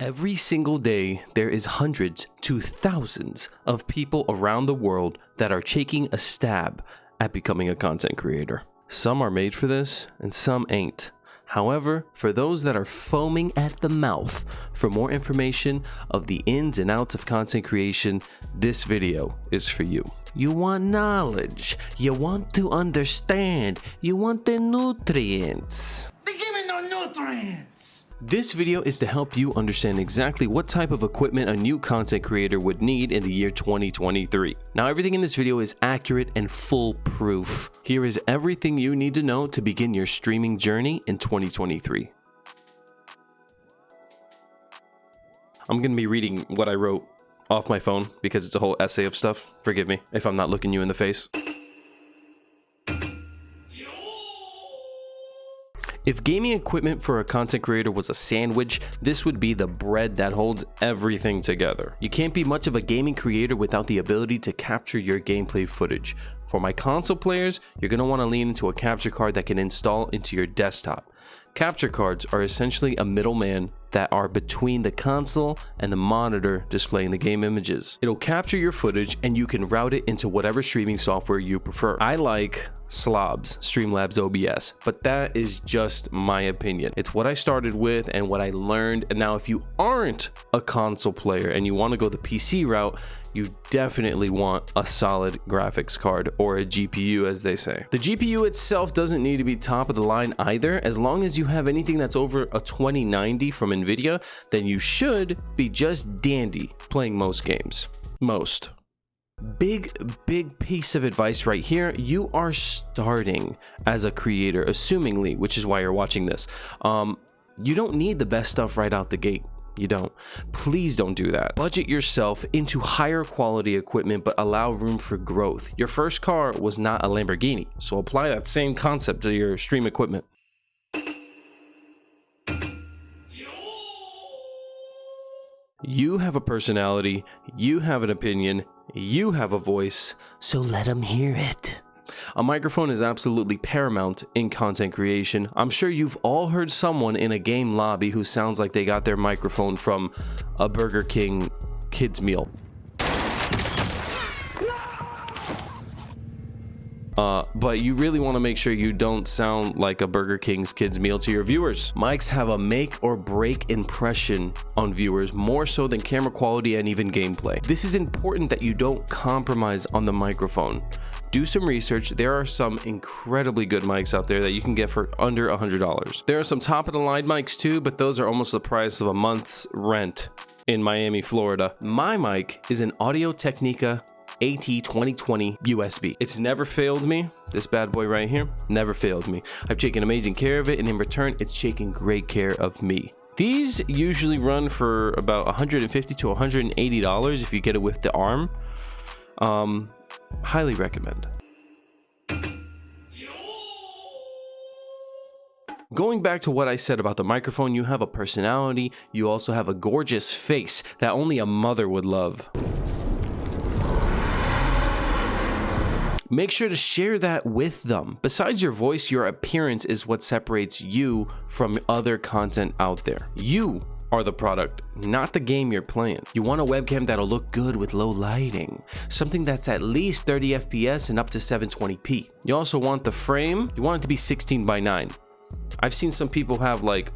Every single day, there is hundreds to thousands of people around the world that are taking a stab at becoming a content creator. Some are made for this and some ain't. However, for those that are foaming at the mouth for more information of the ins and outs of content creation, this video is for you. You want knowledge, you want to understand, you want the nutrients. They give me no nutrients. This video is to help you understand exactly what type of equipment a new content creator would need in the year 2023. Now, everything in this video is accurate and foolproof. Here is everything you need to know to begin your streaming journey in 2023. I'm going to be reading what I wrote off my phone because it's a whole essay of stuff. Forgive me if I'm not looking you in the face. If gaming equipment for a content creator was a sandwich, this would be the bread that holds everything together. You can't be much of a gaming creator without the ability to capture your gameplay footage. For my console players, you're going to want to lean into a capture card that can install into your desktop. Capture cards are essentially a middleman that are between the console and the monitor displaying the game images. It'll capture your footage and you can route it into whatever streaming software you prefer. I like Slobs, Streamlabs OBS, but that is just my opinion. It's what I started with and what I learned. And now if you aren't a console player and you want to go the PC route, you definitely want a solid graphics card, or a GPU as they say. The GPU itself doesn't need to be top of the line either. As long as you have anything that's over a 2090 from Nvidia, then you should be just dandy playing most games. Most. Big piece of advice right here. You are starting as a creator, assumingly, which is why you're watching this. You don't need the best stuff right out the gate. You don't. Please don't do that. Budget yourself into higher quality equipment, but allow room for growth. Your first car was not a Lamborghini, so apply that same concept to your stream equipment. You have a personality, you have an opinion, you have a voice, so let them hear it. A microphone is absolutely paramount in content creation. I'm sure you've all heard someone in a game lobby who sounds like they got their microphone from a Burger King kids meal. But you really want to make sure you don't sound like a Burger King's kids meal to your viewers. Mics have a make or break impression on viewers, more so than camera quality and even gameplay. This is important that you don't compromise on the microphone. Do some research. There are some incredibly good mics out there that you can get for under $100. There are some top of the line mics too, but those are almost the price of a month's rent in Miami, Florida. My mic is an Audio-Technica AT2020 USB. It's never failed me. This bad boy right here never failed me. I've taken amazing care of it, and in return, it's taken great care of me. These usually run for about $150 to $180 if you get it with the arm. Highly recommend. Going back to what I said about the microphone, you have a personality. You also have a gorgeous face that only a mother would love. Make sure to share that with them. Besides your voice, your appearance is what separates you from other content out there. You are the product, not the game you're playing. You want a webcam that'll look good with low lighting, something that's at least 30 FPS and up to 720p. You also want the frame, you want it to be 16:9. I've seen some people have like,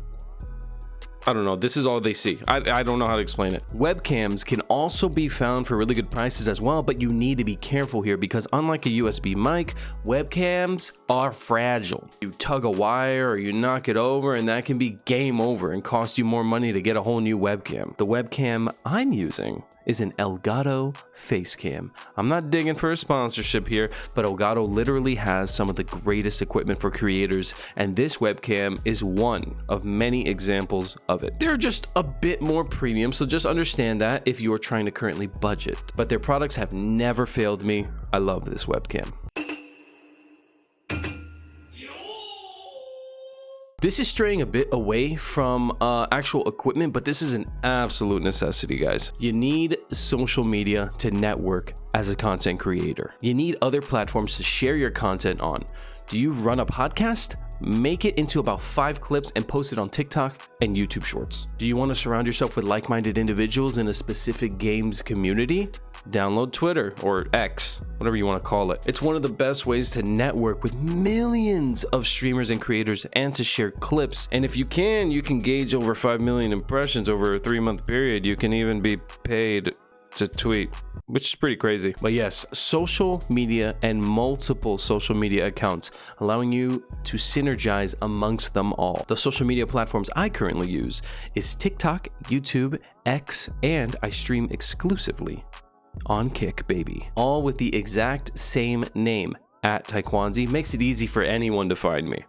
I don't know, this is all they see. I don't know how to explain it. Webcams can also be found for really good prices as well, but you need to be careful here because unlike a USB mic, webcams are fragile. You tug a wire or you knock it over and that can be game over and cost you more money to get a whole new webcam. The webcam I'm using is an Elgato Facecam. I'm not digging for a sponsorship here, but Elgato literally has some of the greatest equipment for creators, and this webcam is one of many examples of it. They're just a bit more premium, so just understand that if you are trying to currently budget. But their products have never failed me. I love this webcam. This is straying a bit away from actual equipment, but this is an absolute necessity, guys. You need social media to network as a content creator. You need other platforms to share your content on. Do you run a podcast? make it into about 5 clips and post it on TikTok and YouTube Shorts. Do you want to surround yourself with like-minded individuals in a specific games community? Download Twitter, or X, whatever you want to call it. It's one of the best ways to network with millions of streamers and creators and to share clips. And if you can gauge over 5 million impressions over a 3-month period. You can even be paid to tweet, which is pretty crazy. But yes, social media and multiple social media accounts, allowing you to synergize amongst them all. The social media platforms I currently use is TikTok, YouTube, X, and I stream exclusively on Kick, baby. All with the exact same name, @Taekwondo. Makes it easy for anyone to find me.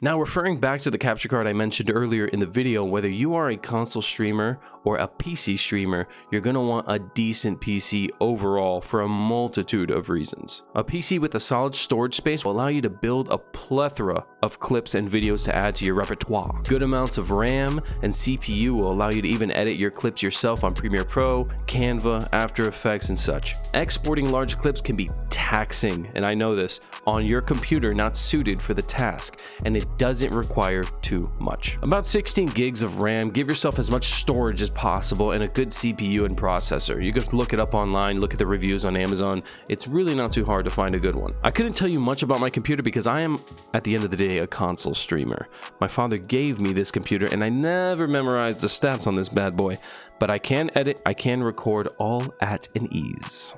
Now, referring back to the capture card I mentioned earlier in the video, whether you are a console streamer or a PC streamer, you're going to want a decent PC overall for a multitude of reasons. A PC with a solid storage space will allow you to build a plethora of clips and videos to add to your repertoire. Good amounts of RAM and CPU will allow you to even edit your clips yourself on Premiere Pro, Canva, After Effects, and such. Exporting large clips can be taxing, and I know this, on your computer not suited for the task, and it doesn't require too much. About 16 gigs of RAM. Give yourself as much storage as possible and a good CPU and processor. You can look it up online, look at the reviews on Amazon. It's really not too hard to find a good one. I couldn't tell you much about my computer because I am, at the end of the day, a console streamer. My father gave me this computer and I never memorized the stats on this bad boy, but I can edit, I can record, all at an ease.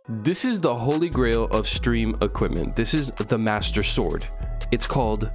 This is the holy grail of stream equipment. This is the master sword. It's called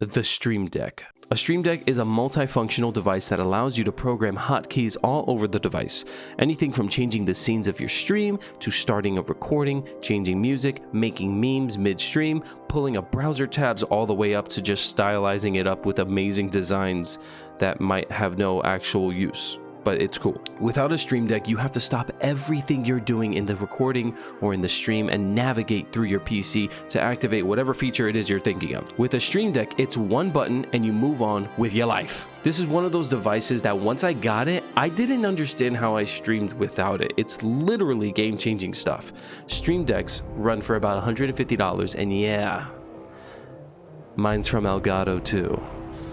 the Stream Deck. A Stream Deck is a multifunctional device that allows you to program hotkeys all over the device. Anything from changing the scenes of your stream to starting a recording, changing music, making memes midstream, pulling up browser tabs all the way up to just stylizing it up with amazing designs that might have no actual use. But it's cool. Without a Stream Deck, you have to stop everything you're doing in the recording or in the stream and navigate through your PC to activate whatever feature it is you're thinking of. With a Stream Deck, it's one button and you move on with your life. This is one of those devices that once I got it, I didn't understand how I streamed without it. It's literally game-changing stuff. Stream Decks run for about $150, and yeah, mine's from Elgato too.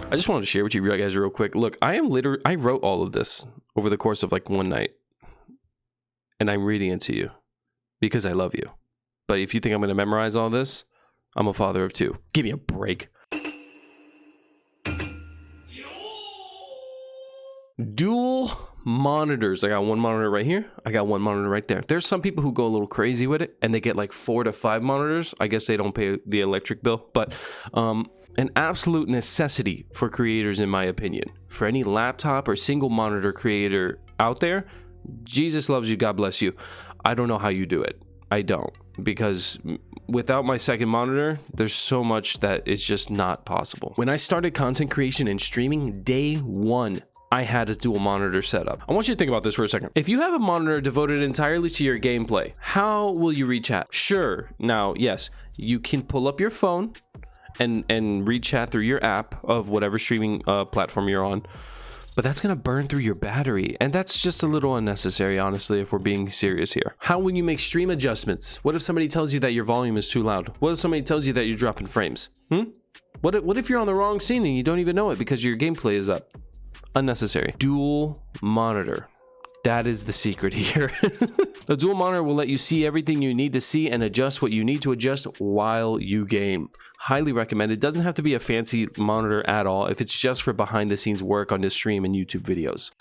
I just wanted to share with you guys real quick. Look, I wrote all of this over the course of like one night, and I'm reading it to you because I love you. But if you think I'm going to memorize all this, I'm a father of 2. Give me a break. Dual monitors. I got one monitor right here. I got one monitor right there. There's some people who go a little crazy with it and they get like 4 to 5 monitors. I guess they don't pay the electric bill, but an absolute necessity for creators, in my opinion. For any laptop or single monitor creator out there, Jesus loves you, God bless you. I don't know how you do it. I don't, because without my second monitor, there's so much that is just not possible. When I started content creation and streaming, day one, I had a dual monitor setup. I want you to think about this for a second. If you have a monitor devoted entirely to your gameplay, how will you read chat? Sure, now, yes, you can pull up your phone and read chat through your app of whatever streaming platform you're on, but that's gonna burn through your battery, and that's just a little unnecessary, honestly, if we're being serious here. How will you make stream adjustments? What if somebody tells you that your volume is too loud? What if somebody tells you that you're dropping frames? What if you're on the wrong scene and you don't even know it because your gameplay is up? Unnecessary. Dual monitor. That is the secret here. The dual monitor will let you see everything you need to see and adjust what you need to adjust while you game. Highly recommend. It doesn't have to be a fancy monitor at all if it's just for behind the scenes work on this stream and YouTube videos.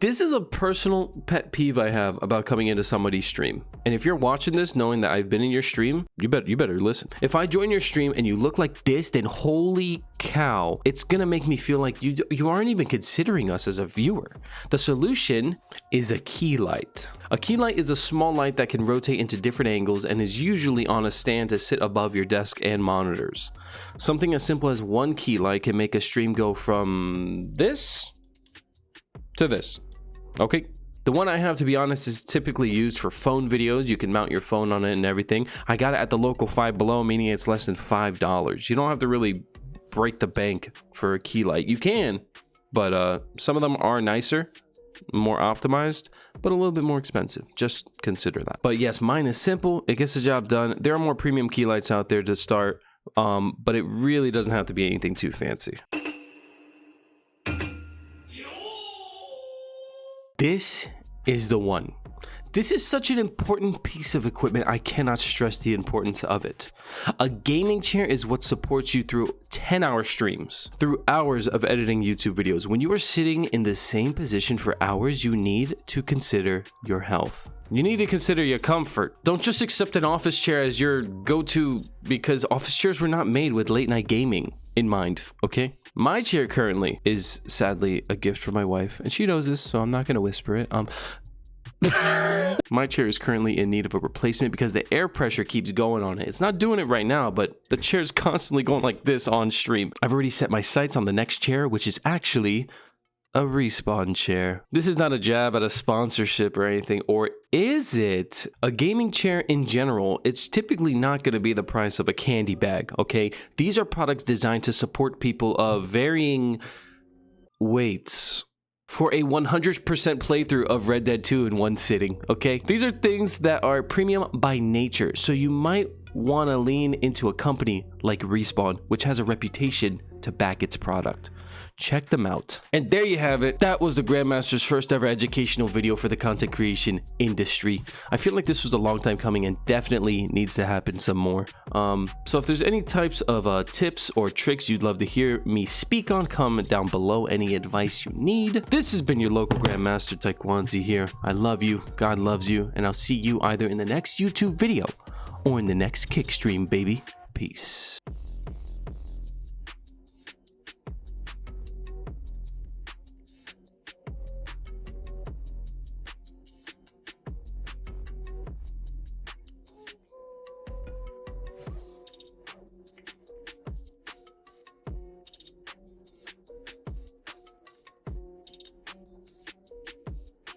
This is a personal pet peeve I have about coming into somebody's stream. And if you're watching this knowing that I've been in your stream, you better listen. If I join your stream and you look like this, then holy cow, it's gonna make me feel like you aren't even considering us as a viewer. The solution is a key light. A key light is a small light that can rotate into different angles and is usually on a stand to sit above your desk and monitors. Something as simple as one key light can make a stream go from this to this. Okay, the one I have, to be honest, is typically used for phone videos. You can mount your phone on it and everything. I got it at the local Five Below, meaning it's less than $5. You don't have to really break the bank for a key light. You can, but some of them are nicer, more optimized, but a little bit more expensive. Just consider that. But yes, mine is simple. It gets the job done. There are more premium key lights out there to start, but it really doesn't have to be anything too fancy. This is the one. This is such an important piece of equipment, I cannot stress the importance of it. A gaming chair is what supports you through 10-hour streams, through hours of editing YouTube videos. When you are sitting in the same position for hours, you need to consider your health. You need to consider your comfort. Don't just accept an office chair as your go-to, because office chairs were not made with late night gaming in mind, okay? My chair currently is sadly a gift from my wife, and she knows this, so I'm not gonna whisper it. My chair is currently in need of a replacement because the air pressure keeps going on it. It's not doing it right now, but the chair is constantly going like this on stream. I've already set my sights on the next chair, which is actually a Respawn chair. This is not a jab at a sponsorship or anything, or is it? A gaming chair in general, it's typically not going to be the price of a candy bag, okay? These are products designed to support people of varying weights for a 100% playthrough of Red Dead 2 in one sitting, okay? These are things that are premium by nature, so you might want to lean into a company like Respawn, which has a reputation to back its product. Check them out. And there you have it. That was the Grandmaster's first ever educational video for the content creation industry. I feel like this was a long time coming and definitely needs to happen some more. So if there's any types of tips or tricks you'd love to hear me speak on, comment down below. Any advice you need. This has been your local Grandmaster Taekwondo here. I love you, God loves you, and I'll see you either in the next YouTube video or in the next kick stream, baby. Peace.